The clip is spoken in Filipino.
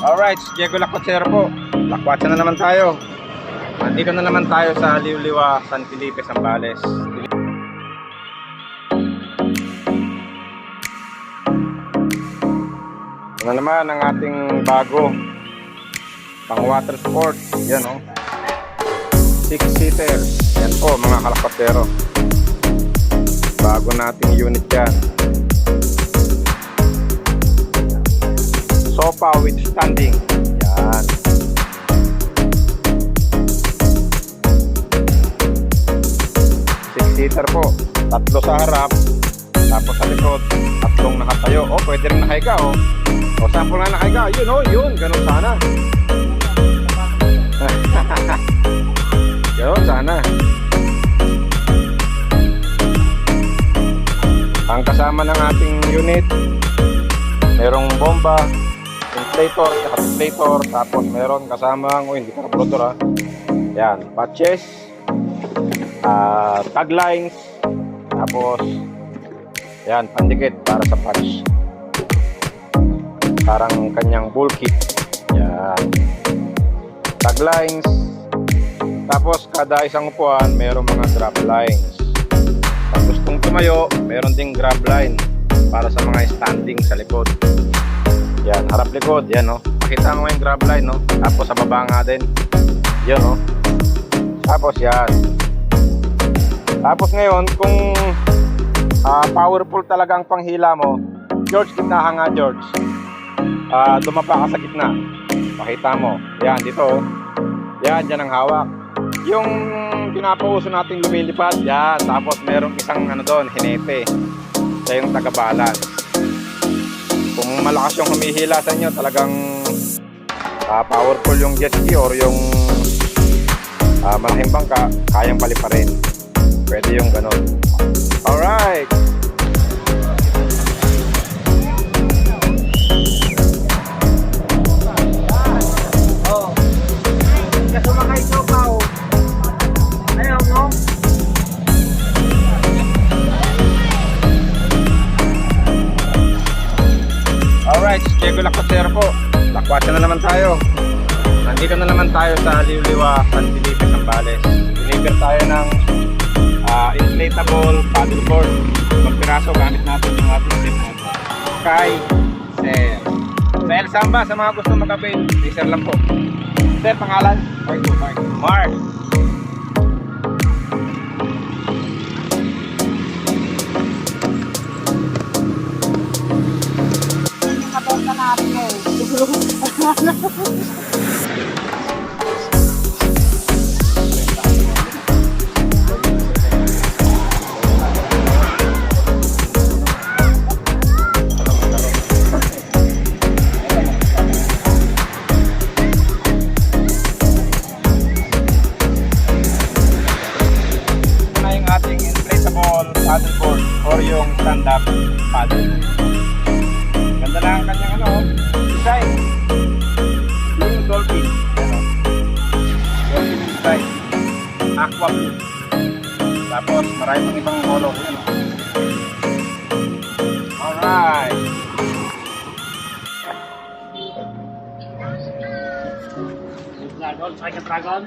Alright, Diego Lakwatser po. Lakwatsa na naman tayo. Nandito na naman tayo sa Liuliwa, San Felipe, Zambales. Ito na naman ang ating bago pang water sport. Yan o, 6-seater. Yan po mga kalakwatero. Bago nating unit yan. Sofa with standing. Yan. Six-seater po. Tatlo sa harap. Tapos sa likod, tatlong nakatayo. O, pwede rin nakahiga o. O, sample nga nakahiga. Yun o, yun. Ganun sana. Ganun sana. Ang kasama ng ating unit, merong bomba, inflator, deflator, tapos meron kasamang, hindi carburetor yan, patches, taglines, tapos yan, pandikit para sa patch, parang kanyang bull kit, yan, taglines, tapos kada isang upuan merong mga grab lines. Pag gustong tumayo, meron ding grab line para sa mga standing sa likod. Yan, harap likod, yan no. Pakita mo yung grab line no. Tapos sa baba nga din. Yan no. Tapos yan. Tapos ngayon, kung powerful talaga ang panghila mo, George, gitna nga George. Dumapa ka sa gitna. Pakita mo. Yan, dito. Yan, dyan ang hawak. Yung pinapauso nating lumilipad, yan. Tapos merong isang ano doon, hinete. Siya yung taga-balance. Kung malakas yung humihila sa inyo, talagang powerful yung jet ski or yung malaking bangka, kayang paliparin. Pwede yung ganun. Alright! Alright, Diego Lakwatser po. Lakwatsa na naman tayo. Nandito na naman tayo sa Liuliwa, San Felipe, Zambales. Deliver tayo ng inflatable paddleboard. Magpiraso gamit natin yung ating tip na Sky Sir. Sa El Samba, sa mga gusto mag-avail, Sir lang po. Sir, pangalan? Mark. Paddleboard or yung stand-up paddle. Ganda na ang kanyang design. Yung dolphin. Dolphin design. Aqua blue. Tapos marami pang ibang color. Alright. Dragon, Dragon.